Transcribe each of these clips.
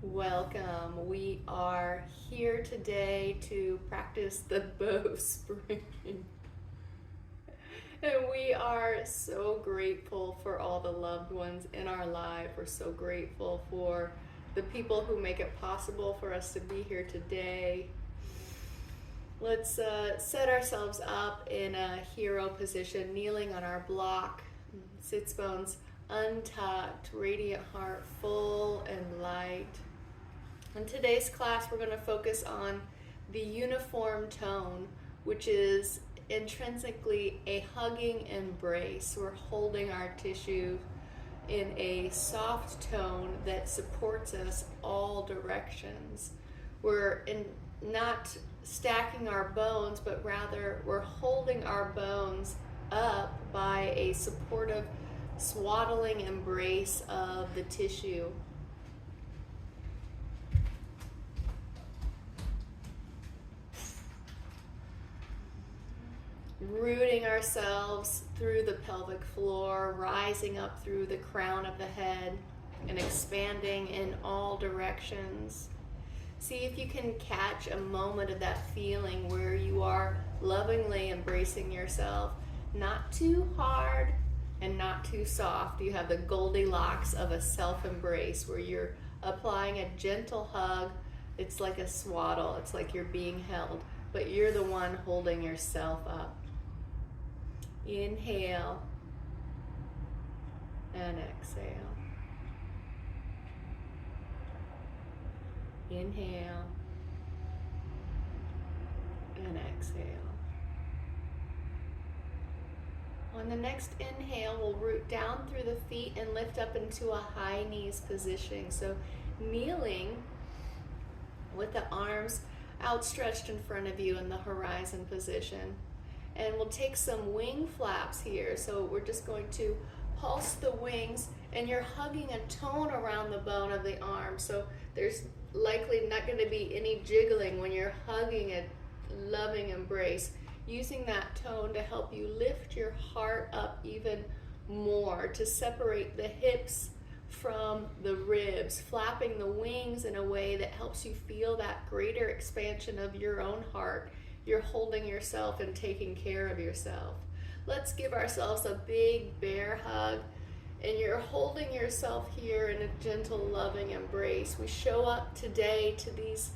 Welcome. We are here today to practice the bowspring. And we are so grateful for all the loved ones in our life. We're so grateful for the people who make it possible for us to be here today. Let's set ourselves up in a hero position, kneeling on our block, sits bones untucked, radiant heart full and light. In today's class, we're going to focus on the uniform tone, which is intrinsically a hugging embrace. We're holding our tissue in a soft tone that supports us all directions. We're not stacking our bones, but rather we're holding our bones up by a supportive, swaddling embrace of the tissue. Rooting ourselves through the pelvic floor, rising up through the crown of the head, and expanding in all directions. See if you can catch a moment of that feeling where you are lovingly embracing yourself, not too hard and not too soft. You have the Goldilocks of a self-embrace where you're applying a gentle hug. It's like a swaddle. It's like you're being held, but you're the one holding yourself up. Inhale and exhale. Inhale and exhale. On the next inhale, we'll root down through the feet and lift up into a high knees position. So kneeling with the arms outstretched in front of you in the horizon position. And we'll take some wing flaps here. So we're just going to pulse the wings, and you're hugging a tone around the bone of the arm. So there's likely not going to be any jiggling when you're hugging a loving embrace. Using that tone to help you lift your heart up even more, to separate the hips from the ribs, flapping the wings in a way that helps you feel that greater expansion of your own heart. You're holding yourself and taking care of yourself. Let's give ourselves a big bear hug, and you're holding yourself here in a gentle, loving embrace. We show up today to these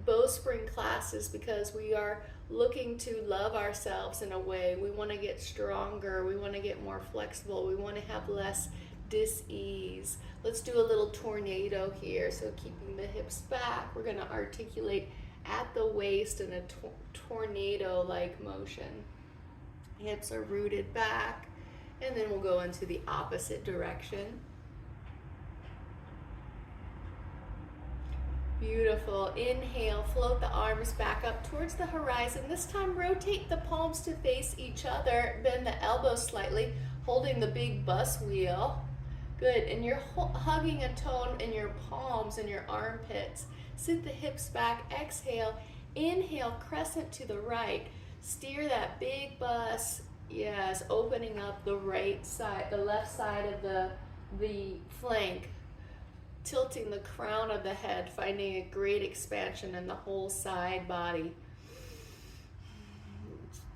Bowspring classes because we are looking to love ourselves in a way. We want to get stronger. We want to get more flexible. We want to have less dis-ease. Let's do a little tornado here. So keeping the hips back, we're going to articulate at the waist in a tornado-like motion. Hips are rooted back, and then we'll go into the opposite direction. Beautiful. Inhale, float the arms back up towards the horizon. This time rotate the palms to face each other. Bend the elbows slightly, holding the big bus wheel. Good. And you're hugging a tone in your palms and your armpits. Sit the hips back. Exhale. Inhale, crescent to the right. Steer that big bus. Yes, opening up the right side, the left side of the flank. Tilting the crown of the head, finding a great expansion in the whole side body.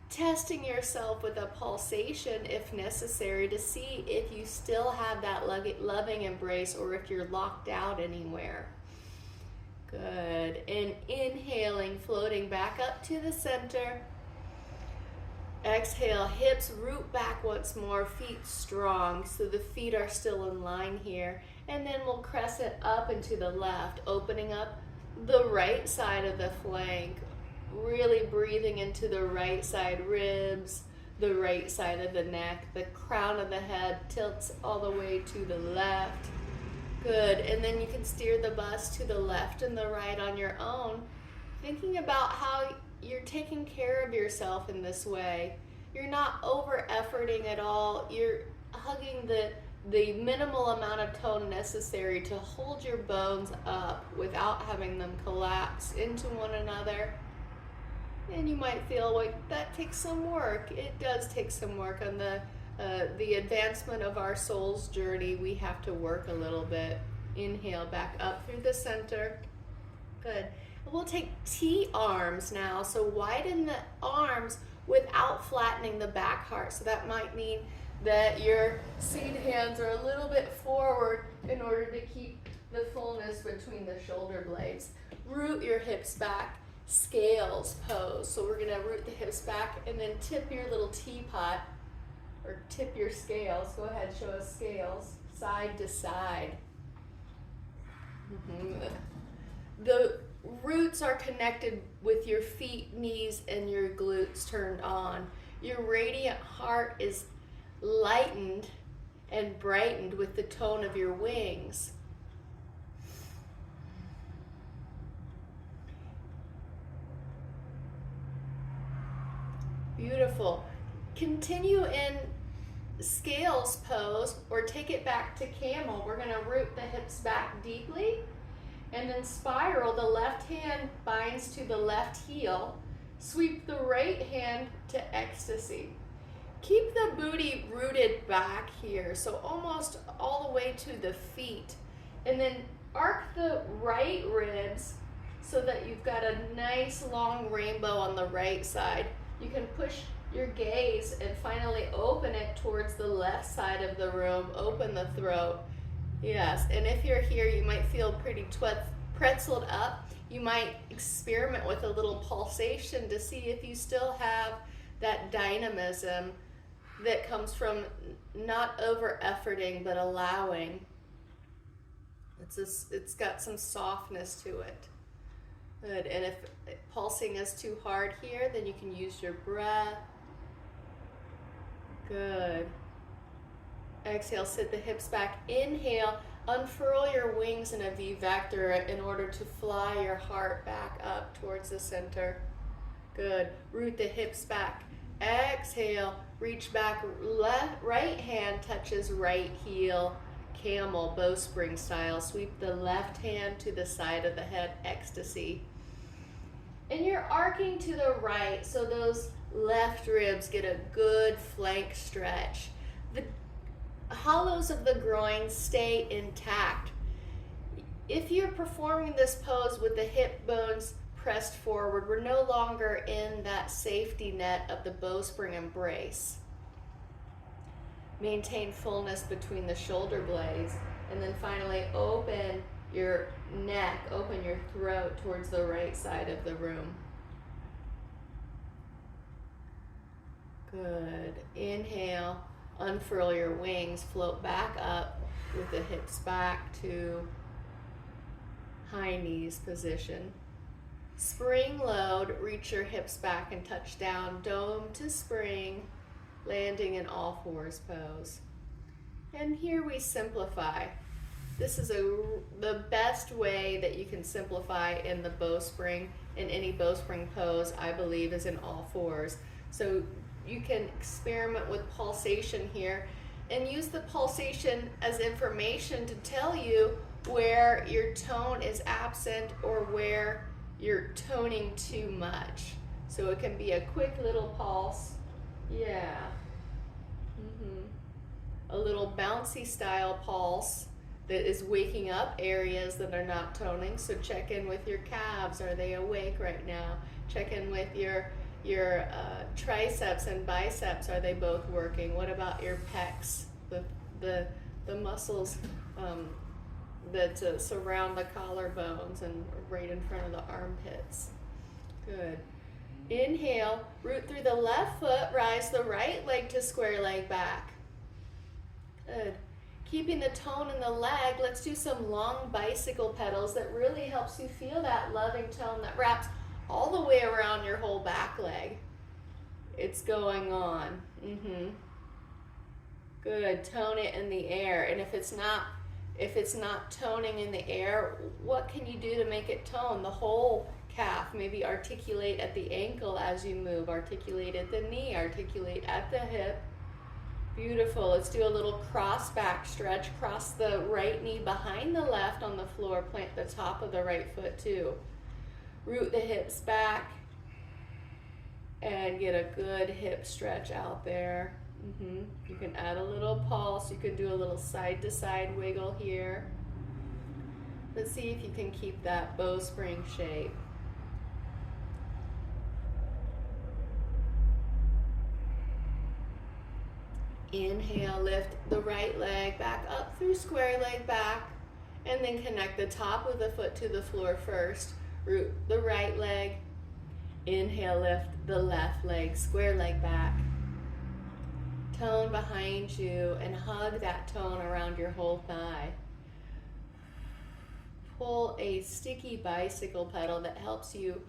Testing yourself with a pulsation if necessary to see if you still have that loving embrace or if you're locked out anywhere. Good. And inhaling, floating back up to the center. Exhale, hips root back once more, feet strong, so the feet are still in line here. And then we'll crescent up and to the left, opening up the right side of the flank, really breathing into the right side ribs, the right side of the neck, the crown of the head tilts all the way to the left. Good, and then you can steer the bus to the left and the right on your own, thinking about how you're taking care of yourself in this way. You're not over-efforting at all. You're hugging the minimal amount of tone necessary to hold your bones up without having them collapse into one another. And you might feel like that takes some work. It does take some work on the advancement of our soul's journey. We have to work a little bit. Inhale, back up through the center. Good. We'll take T arms now. So widen the arms without flattening the back heart. So that might mean that your seed hands are a little bit forward in order to keep the fullness between the shoulder blades. Root your hips back, scales pose. So we're gonna root the hips back and then tip your little teapot, or tip your scales. Go ahead, show us scales, side to side. The roots are connected with your feet, knees, and your glutes turned on. Your radiant heart is lightened and brightened with the tone of your wings. Beautiful. Continue in scales pose, or take it back to camel. We're going to root the hips back deeply and then spiral. The left hand binds to the left heel. Sweep the right hand to ecstasy. Keep the booty rooted back here, so almost all the way to the feet. And then arc the right ribs so that you've got a nice long rainbow on the right side. You can push your gaze and finally open it towards the left side of the room. Open the throat. Yes, and if you're here, you might feel pretty pretzeled up. You might experiment with a little pulsation to see if you still have that dynamism that comes from not over-efforting but allowing. It's got some softness to it. Good, and if pulsing is too hard here, then you can use your breath. Good. Exhale, sit the hips back. Inhale, unfurl your wings in a V vector in order to fly your heart back up towards the center. Good. Root the hips back. Exhale, reach back. Right hand touches right heel. Camel, bowspring style. Sweep the left hand to the side of the head. Ecstasy. And you're arcing to the right, so those left ribs get a good flank stretch. The hollows of the groin stay intact. If you're performing this pose with the hip bones pressed forward, we're no longer in that safety net of the bowspring embrace. Maintain fullness between the shoulder blades, and then finally open your neck, open your throat towards the right side of the room. Good. Inhale, unfurl your wings, float back up with the hips back to high knees position. Spring load, reach your hips back and touch down, dome to spring, landing in all fours pose. And here we simplify. This is the best way that you can simplify in the bowspring. In any bowspring pose, I believe, is in all fours. So you can experiment with pulsation here and use the pulsation as information to tell you where your tone is absent or where you're toning too much. So it can be a quick little pulse. Yeah. A little bouncy style pulse that is waking up areas that are not toning. So check in with your calves. Are they awake right now? Check in with your triceps and biceps. Are they both working? What about your pecs? The muscles that surround the collarbones and right in front of the armpits. Good. Inhale, root through the left foot, rise the right leg to square leg back. Good. Keeping the tone in the leg, let's do some long bicycle pedals that really helps you feel that loving tone that wraps all the way around your whole back leg. It's going on. Good. Tone it in the air. And if it's not toning in the air, what can you do to make it tone? The whole calf. Maybe articulate at the ankle as you move. Articulate at the knee. Articulate at the hip. Beautiful. Let's do a little cross back stretch. Cross the right knee behind the left on the floor. Plant the top of the right foot too. Root the hips back and get a good hip stretch out there. You can add a little pulse. You can do a little side to side wiggle here. But see if you can keep that bowspring shape. Inhale, lift the right leg back up through square leg back, and then connect the top of the foot to the floor first. Root the right leg. Inhale, lift the left leg, square leg back. Tone behind you and hug that tone around your whole thigh. Pull a sticky bicycle pedal that helps you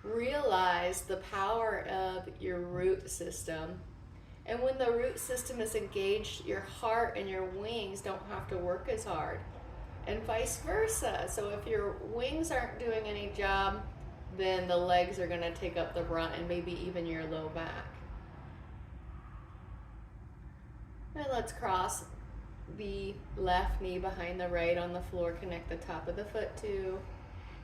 realize the power of your root system. And when the root system is engaged, your heart and your wings don't have to work as hard, and vice versa. So if your wings aren't doing any job, then the legs are going to take up the brunt, and maybe even your low back. And let's cross the left knee behind the right on the floor, connect the top of the foot too,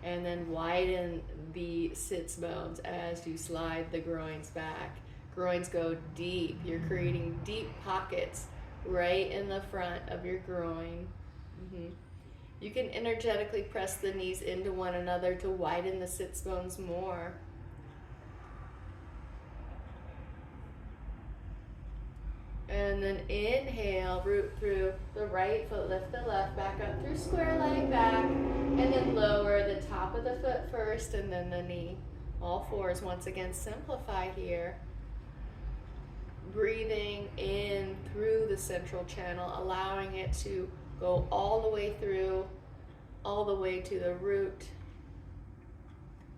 and then widen the sits bones as you slide the groins back. Groins go deep. You're creating deep pockets right in the front of your groin. You can energetically press the knees into one another to widen the sits bones more. And then inhale, root through the right foot, lift the left, back up through square leg back, and then lower the top of the foot first and then the knee. All fours. Once again, simplify here. Breathing in through the central channel, allowing it to go all the way through, all the way to the root,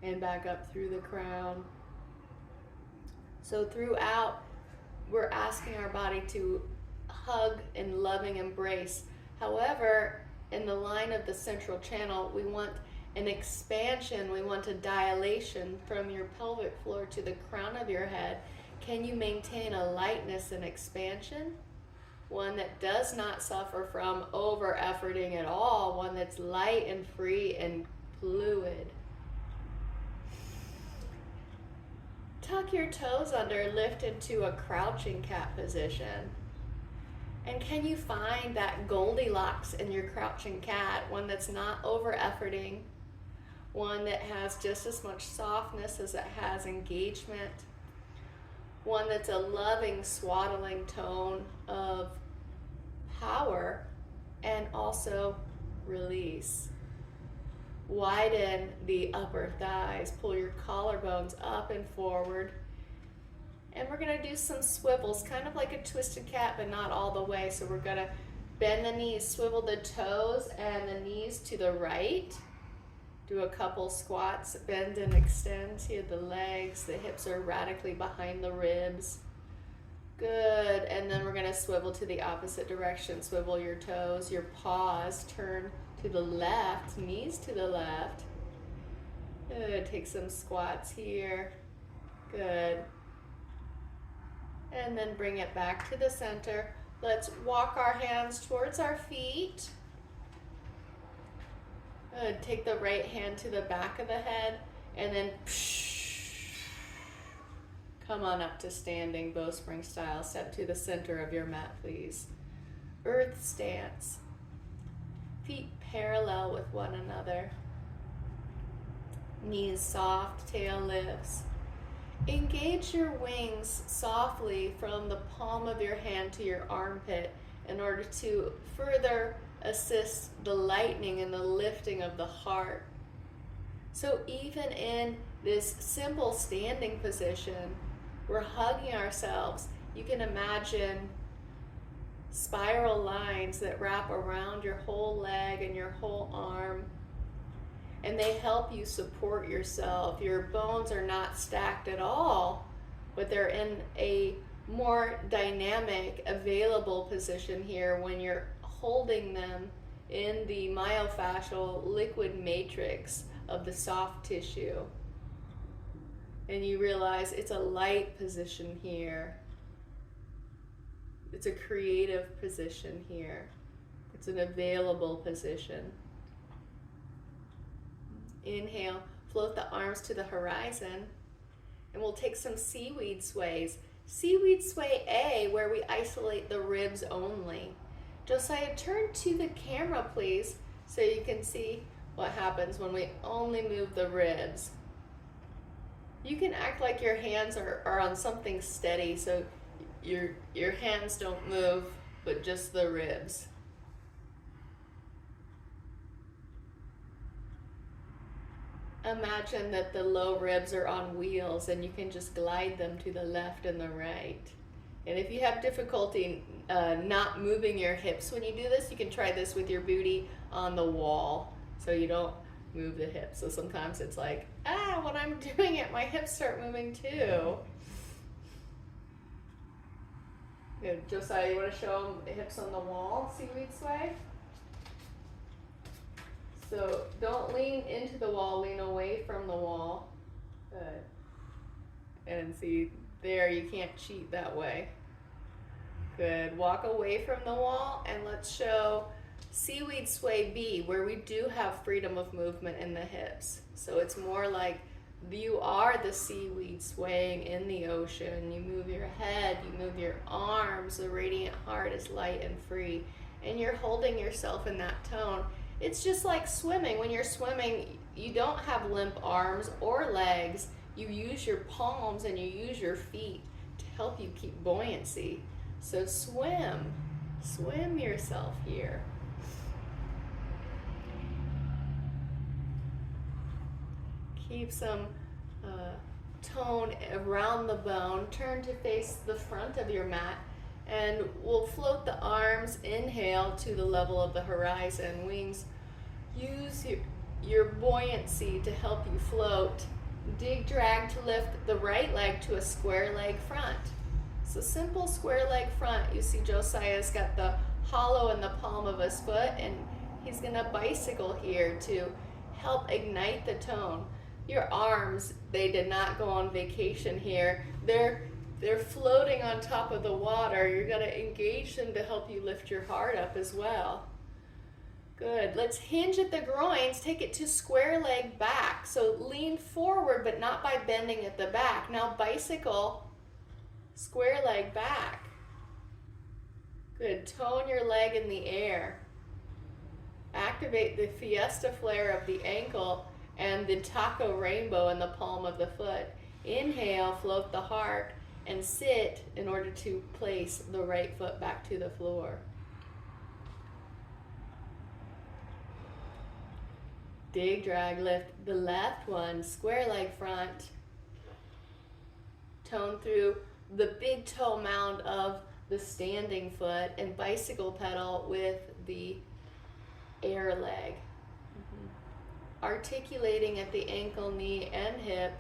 and back up through the crown. So throughout, we're asking our body to hug and loving embrace. However, in the line of the central channel, we want an expansion, we want a dilation from your pelvic floor to the crown of your head. Can you maintain a lightness and expansion? One that does not suffer from over-efforting at all, one that's light and free and fluid. Tuck your toes under, lift into a crouching cat position. And can you find that Goldilocks in your crouching cat, one that's not over-efforting, one that has just as much softness as it has engagement, one that's a loving, swaddling tone of power and also release. Widen the upper thighs, pull your collarbones up and forward. And we're gonna do some swivels, kind of like a twisted cat, but not all the way. So we're gonna bend the knees, swivel the toes and the knees to the right. Do a couple squats, bend and extend to the legs. The hips are radically behind the ribs. Good, and then we're gonna swivel to the opposite direction. Swivel your toes, your paws, turn to the left, knees to the left. Good, take some squats here. Good. And then bring it back to the center. Let's walk our hands towards our feet. Good. Take the right hand to the back of the head and then come on up to standing bowspring style. Step to the center of your mat, please. Earth stance. Feet parallel with one another. Knees soft, tail lifts. Engage your wings softly from the palm of your hand to your armpit in order to further assist the lightening and the lifting of the heart. So even in this simple standing position, we're hugging ourselves. You can imagine spiral lines that wrap around your whole leg and your whole arm, and they help you support yourself. Your bones are not stacked at all, but they're in a more dynamic, available position here when you're holding them in the myofascial liquid matrix of the soft tissue. And you realize it's a light position here. It's a creative position here. It's an available position. Inhale, float the arms to the horizon, and we'll take some seaweed sways. Seaweed sway A, where we isolate the ribs only. Josiah, turn to the camera, please, so you can see what happens when we only move the ribs. You can act like your hands are on something steady, so your hands don't move, but just the ribs. Imagine that the low ribs are on wheels and you can just glide them to the left and the right. And if you have difficulty not moving your hips when you do this, you can try this with your booty on the wall so you don't move the hips. So sometimes it's like, when I'm doing it, my hips start moving too. Good. Josiah, you want to show them the hips on the wall, Seaweed Sway? So don't lean into the wall, lean away from the wall. Good. And see, there, you can't cheat that way. Good. Walk away from the wall, and let's show Seaweed Sway B, where we do have freedom of movement in the hips. So it's more like you are the seaweed swaying in the ocean. You move your head, you move your arms, the radiant heart is light and free, and you're holding yourself in that tone. It's just like swimming. When you're swimming, you don't have limp arms or legs. You use your palms and you use your feet to help you keep buoyancy. So swim yourself here. Keep some tone around the bone. Turn to face the front of your mat, and we'll float the arms. Inhale to the level of the horizon. Wings, use your buoyancy to help you float. Dig, drag to lift the right leg to a square leg front. So simple square leg front. You see Josiah's got the hollow in the palm of his foot, and he's gonna bicycle here to help ignite the tone. Your arms, they did not go on vacation here. They're floating on top of the water. You're gonna engage them to help you lift your heart up as well. Good. Let's hinge at the groins. Take it to square leg back. So lean forward, but not by bending at the back. Now bicycle, square leg back. Good. Tone your leg in the air. Activate the fiesta flare of the ankle and the taco rainbow in the palm of the foot. Inhale, float the heart, and sit in order to place the right foot back to the floor. Dig, drag, lift the left one, square leg front. Tone through the big toe mound of the standing foot and bicycle pedal with the air leg. Articulating at the ankle, knee, and hip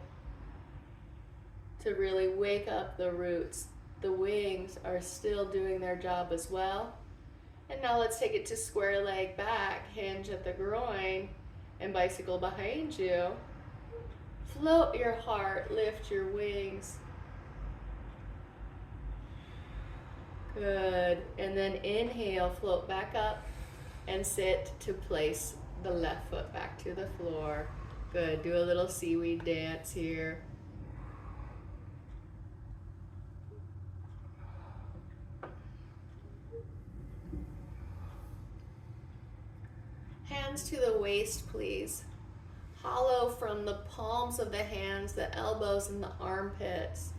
to really wake up the roots. The wings are still doing their job as well. And now let's take it to square leg back, hinge at the groin, and bicycle behind you. Float your heart, lift your wings. Good. And then inhale, float back up and sit to place the left foot back to the floor. Good. Do a little seaweed dance here. Hands to the waist, please. Hollow from the palms of the hands, the elbows, and the armpits.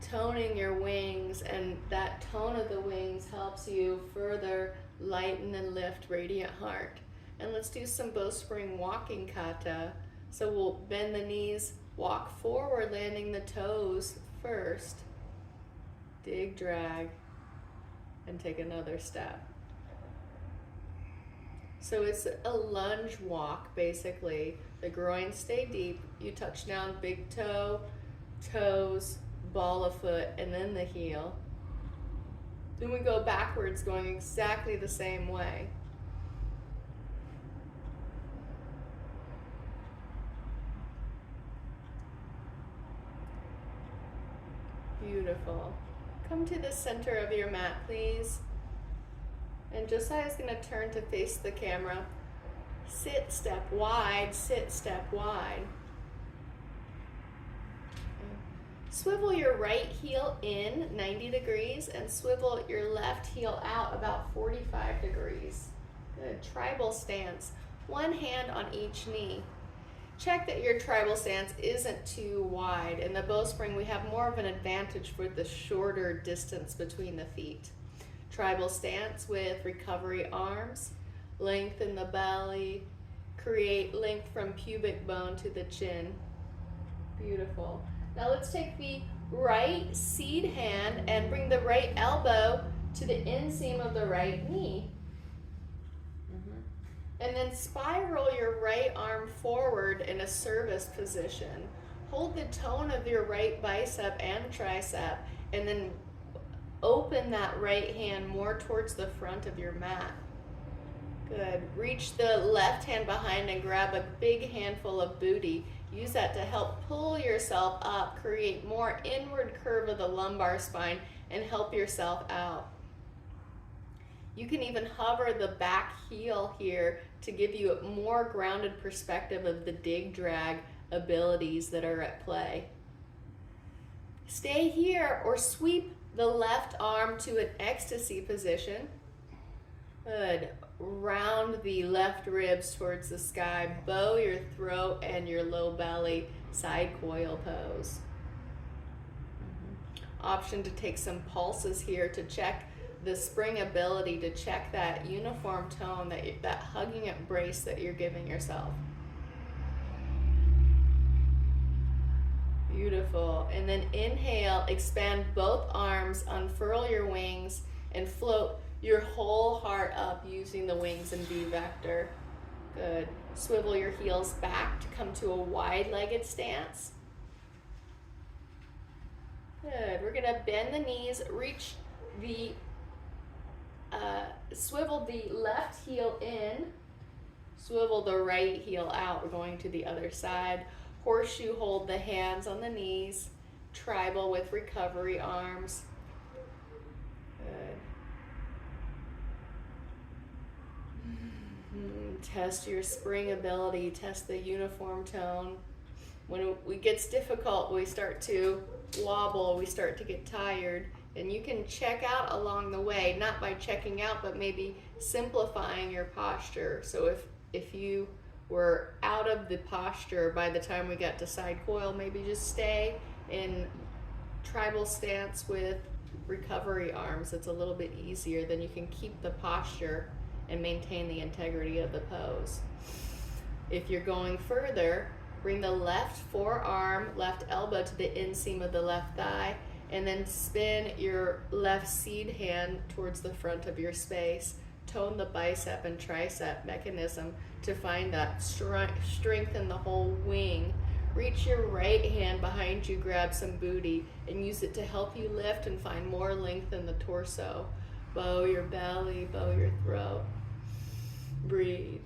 Toning your wings, and that tone of the wings helps you further lighten and lift radiant heart. And let's do some bowspring walking kata. So we'll bend the knees, walk forward, landing the toes first. Dig, drag, and take another step. So it's a lunge walk, basically. The groins stay deep. You touch down big toe, toes, ball of foot, and then the heel. Then we go backwards, going exactly the same way. Beautiful. Come to the center of your mat, please. And Josiah's going to turn to face the camera. Sit, step wide, sit, step wide. Swivel your right heel in 90 degrees and swivel your left heel out about 45 degrees. Good. Tribal stance. one hand on each knee. Check that your tribal stance isn't too wide. In the bowspring, we have more of an advantage for the shorter distance between the feet. Tribal stance with recovery arms, lengthen the belly, create length from pubic bone to the chin. Beautiful. Now let's take the right seed hand and bring the right elbow to the inseam of the right knee. And then spiral your right arm forward in a service position. Hold the tone of your right bicep and tricep, and then open that right hand more towards the front of your mat. Good. Reach the left hand behind and grab a big handful of booty. Use that to help pull yourself up, create more inward curve of the lumbar spine, and help yourself out. You can even hover the back heel here to give you a more grounded perspective of the dig drag abilities that are at play. Stay here or sweep the left arm to an ecstasy position. Good. Round the left ribs towards the sky. Bow your throat and your low belly. Side coil pose. Option to take some pulses here to check the spring ability, to check that uniform tone, that hugging embrace that you're giving yourself. Beautiful. And then inhale, expand both arms, unfurl your wings, and float your whole heart up using the wings in V vector. Good. Swivel your heels back to come to a wide-legged stance. Good. We're gonna bend the knees, reach the swivel the left heel in, swivel the right heel out. We're going to the other side. Horseshoe hold the hands on the knees, tribal with recovery arms. Good. Test your spring ability, test the uniform tone. When it gets difficult, we start to wobble, we start to get tired. And you can check out along the way, not by checking out, but maybe simplifying your posture. So if you were out of the posture by the time we got to side coil, maybe just stay in tribal stance with recovery arms. It's a little bit easier. Then you can keep the posture and maintain the integrity of the pose. If you're going further, bring the left forearm, left elbow to the inseam of the left thigh, and then spin your left seed hand towards the front of your space. Tone the bicep and tricep mechanism to find that strength in the whole wing. Reach your right hand behind you, grab some booty, and use it to help you lift and find more length in the torso. Bow your belly, bow your throat. Breathe.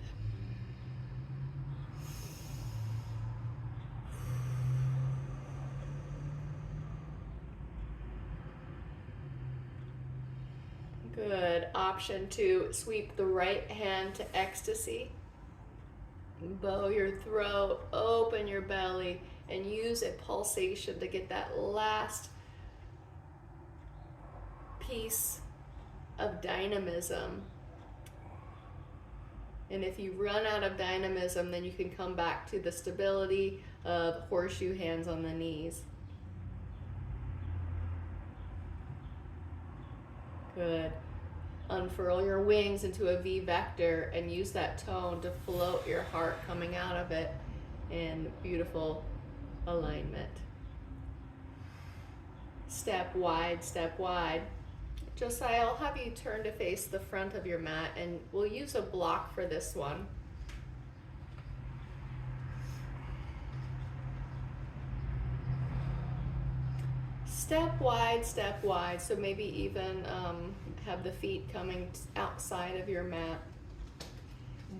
Good. Option 2, sweep the right hand to ecstasy. Bow your throat, open your belly, and use a pulsation to get that last piece of dynamism. And if you run out of dynamism, then you can come back to the stability of horseshoe hands on the knees. Good. Unfurl your wings into a V vector and use that tone to float your heart coming out of it in beautiful alignment. Step wide, step wide. Josiah, I'll have you turn to face the front of your mat, and we'll use a block for this one. Step wide, so maybe even have the feet coming outside of your mat.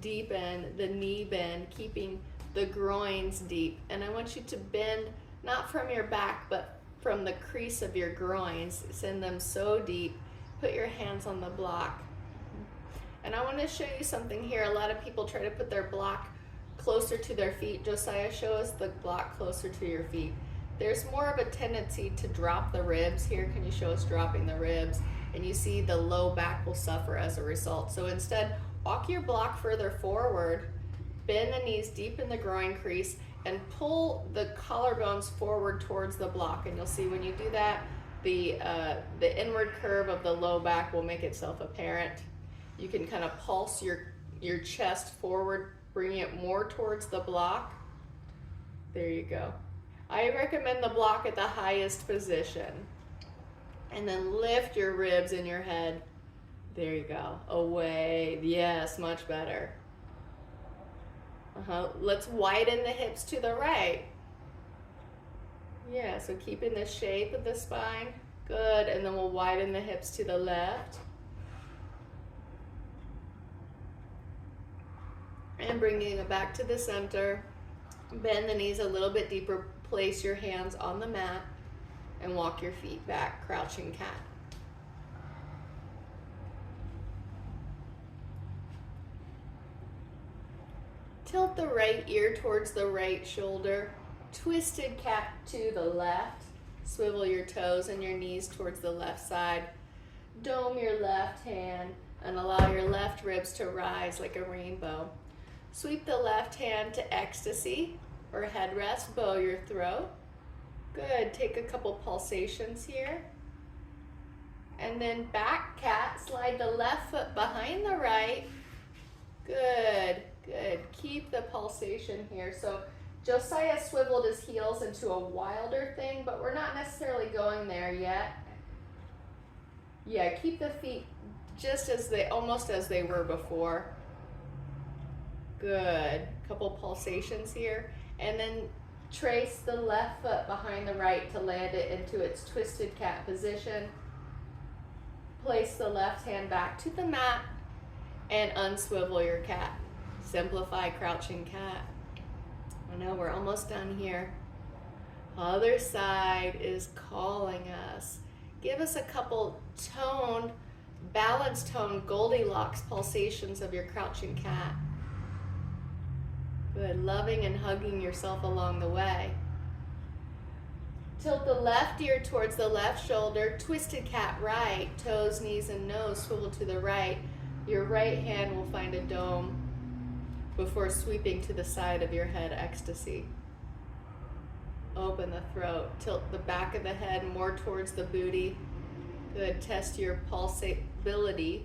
Deepen the knee bend, keeping the groins deep. And I want you to bend, not from your back, but from the crease of your groins. Send them so deep. Put your hands on the block. And I want to show you something here. A lot of people try to put their block closer to their feet. Josiah, show us the block closer to your feet. There's more of a tendency to drop the ribs here. Can you show us dropping the ribs? And you see the low back will suffer as a result. So instead, walk your block further forward Bend the knees, deepen the groin crease, and pull the collarbones forward towards the block. And you'll see when you do that, the inward curve of the low back will make itself apparent. You can kind of pulse your chest forward, bringing it more towards the block. There you go. I recommend the block at the highest position. And then lift your ribs and your head. There you go. Away. Yes, much better. Let's widen the hips to the right. Yeah, so keeping the shape of the spine. Good. And then we'll widen the hips to the left. And bringing it back to the center. Bend the knees a little bit deeper. Place your hands on the mat and walk your feet back, crouching cat. Tilt the right ear towards the right shoulder. Twisted cat to the left. Swivel your toes and your knees towards the left side. Dome your left hand and allow your left ribs to rise like a rainbow. Sweep the left hand to ecstasy or headrest, bow your throat. Good, take a couple pulsations here. And then back cat, slide the left foot behind the right. Good, good, keep the pulsation here. So Josiah swiveled his heels into a wilder thing, but we're not necessarily going there yet. Yeah, keep the feet just as almost as they were before. Good, couple pulsations here. And then trace the left foot behind the right to land it into its twisted cat position. Place the left hand back to the mat and unswivel your cat. Simplify crouching cat. I know we're almost done here. Other side is calling us. Give us a couple toned, balanced tone Goldilocks pulsations of your crouching cat. Good, loving and hugging yourself along the way. Tilt the left ear towards the left shoulder, twisted cat right, toes, knees, and nose swivel to the right. Your right hand will find a dome before sweeping to the side of your head, ecstasy. Open the throat, tilt the back of the head more towards the booty. Good, test your pulsability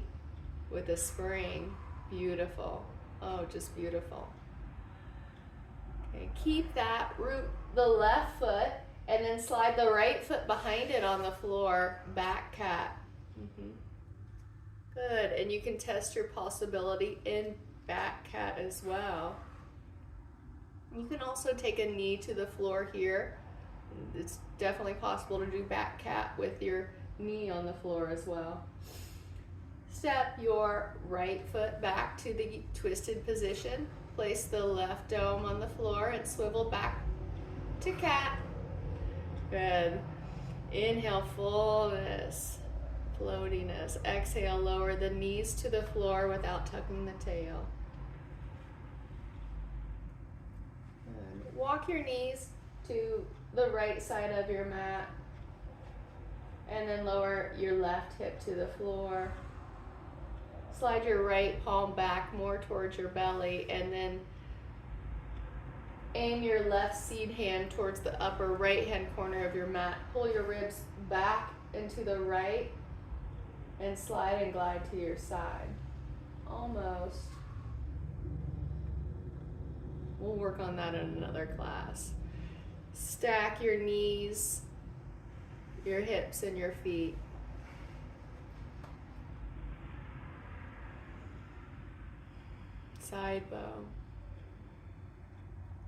with a spring. Beautiful, oh, just beautiful. Okay, keep that, root the left foot, and then slide the right foot behind it on the floor, back cat. Good, and you can test your pulsability in back cat as well. You can also take a knee to the floor here. It's definitely possible to do back cat with your knee on the floor as well. Step your right foot back to the twisted position. Place the left dome on the floor and swivel back to cat. Good. Inhale, fullness, floatiness. Exhale, lower the knees to the floor without tucking the tail. Good. Walk your knees to the right side of your mat and then lower your left hip to the floor. Slide your right palm back more towards your belly and then aim your left seed hand towards the upper right hand corner of your mat. Pull your ribs back into the right and slide and glide to your side. Almost. We'll work on that in another class. Stack your knees, your hips, and your feet. Side bow.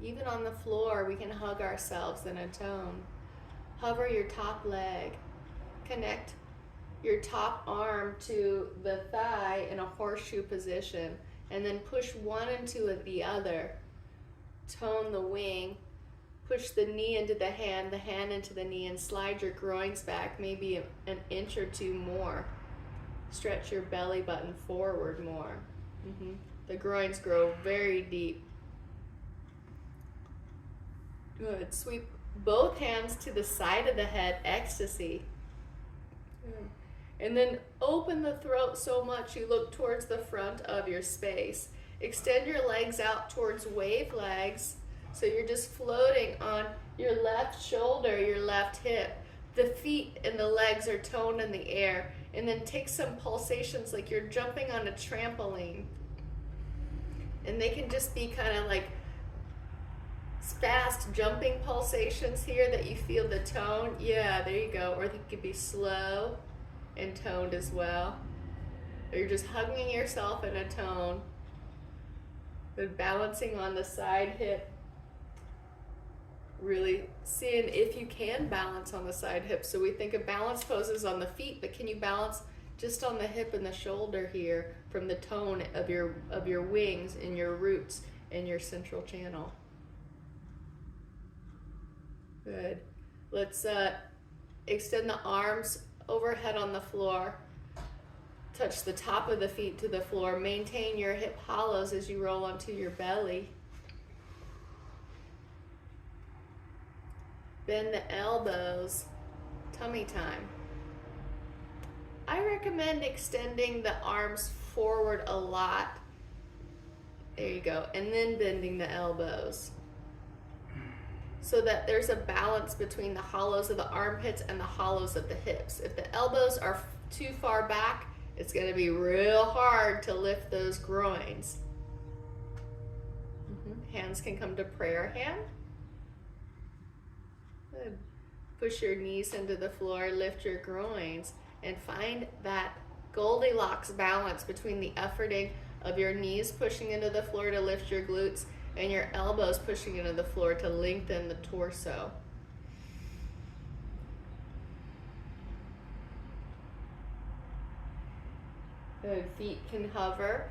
Even on the floor, we can hug ourselves in a tone. Hover your top leg. Connect your top arm to the thigh in a horseshoe position, and then push one into the other. Tone the wing. Push the knee into the hand into the knee, and slide your groins back maybe an inch or two more. Stretch your belly button forward more. The groins grow very deep. Good. Sweep both hands to the side of the head, ecstasy. Good. And then open the throat so much you look towards the front of your space. Extend your legs out towards wave legs. So you're just floating on your left shoulder, your left hip. The feet and the legs are toned in the air. And then take some pulsations like you're jumping on a trampoline. And they can just be kind of like fast jumping pulsations here that you feel the tone. Yeah, there you go. Or they could be slow and toned as well. Or you're just hugging yourself in a tone. But balancing on the side hip. Really seeing if you can balance on the side hip. So we think of balance poses on the feet, but can you balance just on the hip and the shoulder here from the tone of your wings and your roots and your central channel? Good. Let's extend the arms overhead on the floor. Touch the top of the feet to the floor. Maintain your hip hollows as you roll onto your belly. Bend the elbows. Tummy time. I recommend extending the arms forward a lot. There you go. And then bending the elbows, so that there's a balance between the hollows of the armpits and the hollows of the hips. If the elbows are too far back, it's going to be real hard to lift those groins. Hands can come to prayer hand. Good. Push your knees into the floor, lift your groins, and find that Goldilocks balance between the efforting of your knees pushing into the floor to lift your glutes and your elbows pushing into the floor to lengthen the torso. Good. Feet can hover.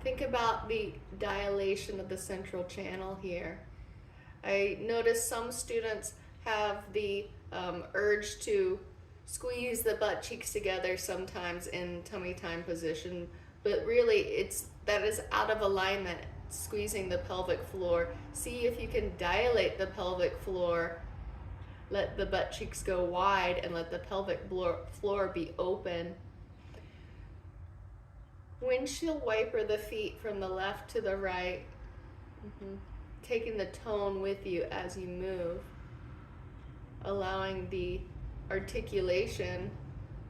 Think about the dilation of the central channel here. I notice some students have the urge to squeeze the butt cheeks together sometimes in tummy time position, but really that is out of alignment, squeezing the pelvic floor. See if you can dilate the pelvic floor, let the butt cheeks go wide, and let the pelvic floor be open. Windshield wiper the feet from the left to the right, taking the tone with you as you move, allowing the articulation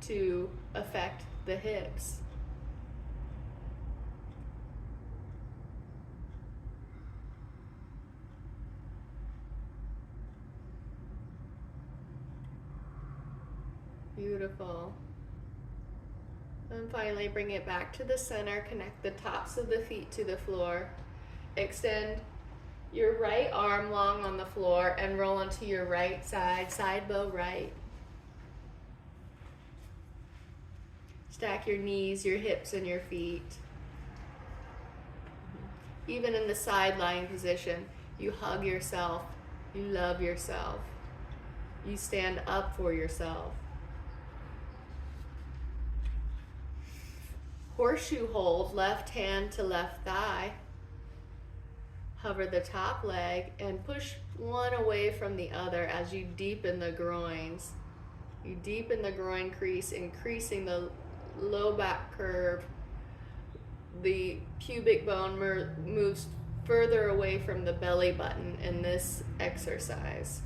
to affect the hips. Beautiful. And finally, bring it back to the center. Connect the tops of the feet to the floor. Extend your right arm long on the floor and roll onto your right side, side bow right. Stack your knees, your hips, and your feet. Even in the side lying position, you hug yourself, you love yourself, you stand up for yourself. Horseshoe hold, left hand to left thigh. Hover the top leg and push one away from the other as you deepen the groins. You deepen the groin crease, increasing the low back curve. The pubic bone moves further away from the belly button in this exercise.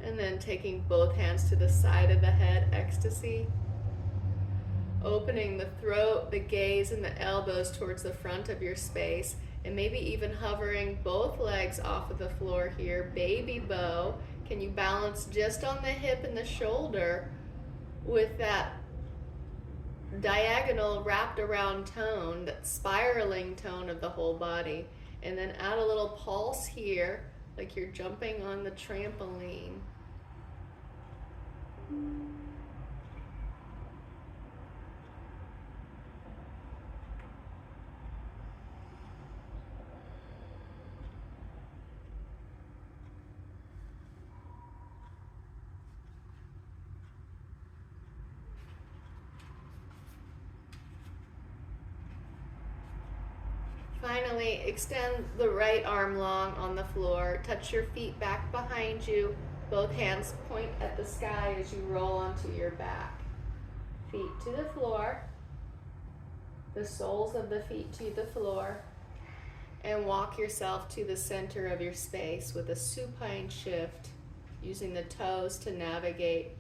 And then taking both hands to the side of the head, ecstasy. Opening the throat, the gaze, and the elbows towards the front of your space, and maybe even hovering both legs off of the floor here. Baby bow. Can you balance just on the hip and the shoulder with that diagonal wrapped around tone, that spiraling tone of the whole body? And then add a little pulse here, like you're jumping on the trampoline. Finally, extend the right arm long on the floor. Touch your feet back behind you. Both hands point at the sky as you roll onto your back. Feet to the floor. The soles of the feet to the floor. And walk yourself to the center of your space with a supine shift, using the toes to navigate.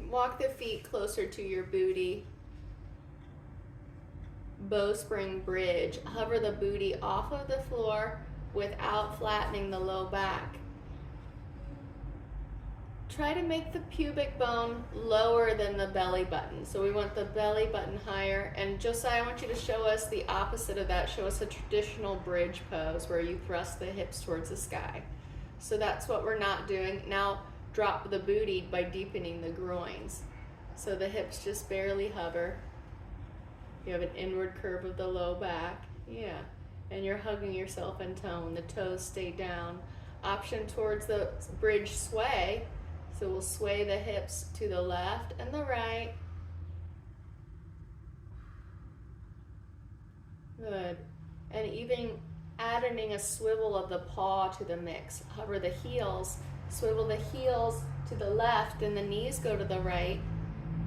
Walk the feet closer to your booty. Bowspring bridge. Hover the booty off of the floor without flattening the low back. Try to make the pubic bone lower than the belly button. So we want the belly button higher. And Josiah, I want you to show us the opposite of that. Show us a traditional bridge pose where you thrust the hips towards the sky. So that's what we're not doing. Now drop the booty by deepening the groins. So the hips just barely hover. You have an inward curve of the low back. Yeah. And you're hugging yourself in tone. The toes stay down. Option towards the bridge sway. So we'll sway the hips to the left and the right. Good. And even adding a swivel of the paw to the mix. Hover the heels, swivel the heels to the left and the knees go to the right.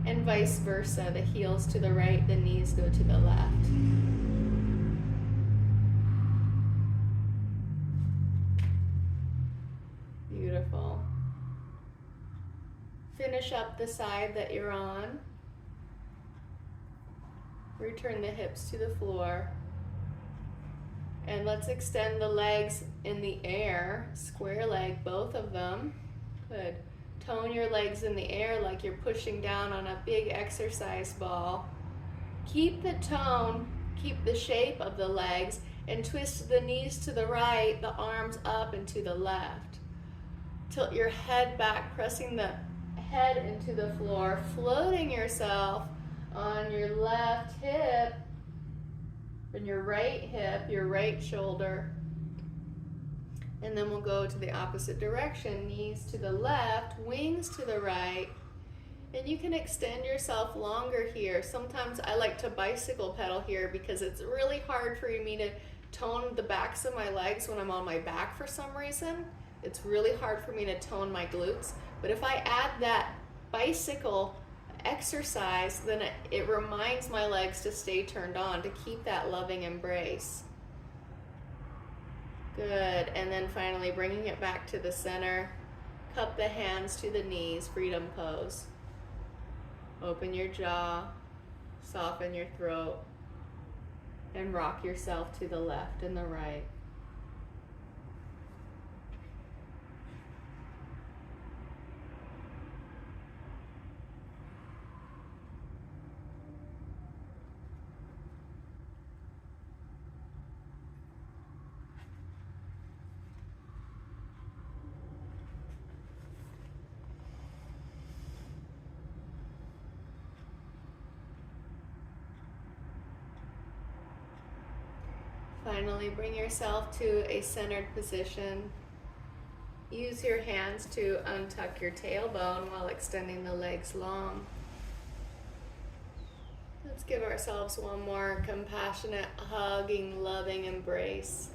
And vice versa, the heels to the right, the knees go to the left. Beautiful. Finish up the side that you're on. Return the hips to the floor. And let's extend the legs in the air. Square leg, both of them. Good. Tone your legs in the air like you're pushing down on a big exercise ball. Keep the tone, keep the shape of the legs, and twist the knees to the right, the arms up and to the left. Tilt your head back, pressing the head into the floor, floating yourself on your left hip and your right hip, your right shoulder. And then we'll go to the opposite direction, knees to the left, wings to the right. And you can extend yourself longer here. Sometimes I like to bicycle pedal here because it's really hard for me to tone the backs of my legs when I'm on my back for some reason. It's really hard for me to tone my glutes. But if I add that bicycle exercise, then it reminds my legs to stay turned on, to keep that loving embrace. Good. And then finally bringing it back to the center. Cup the hands to the knees, freedom pose. Open your jaw, soften your throat, and rock yourself to the left and the right. Finally, bring yourself to a centered position. Use your hands to untuck your tailbone while extending the legs long. Let's give ourselves one more compassionate, hugging, loving embrace.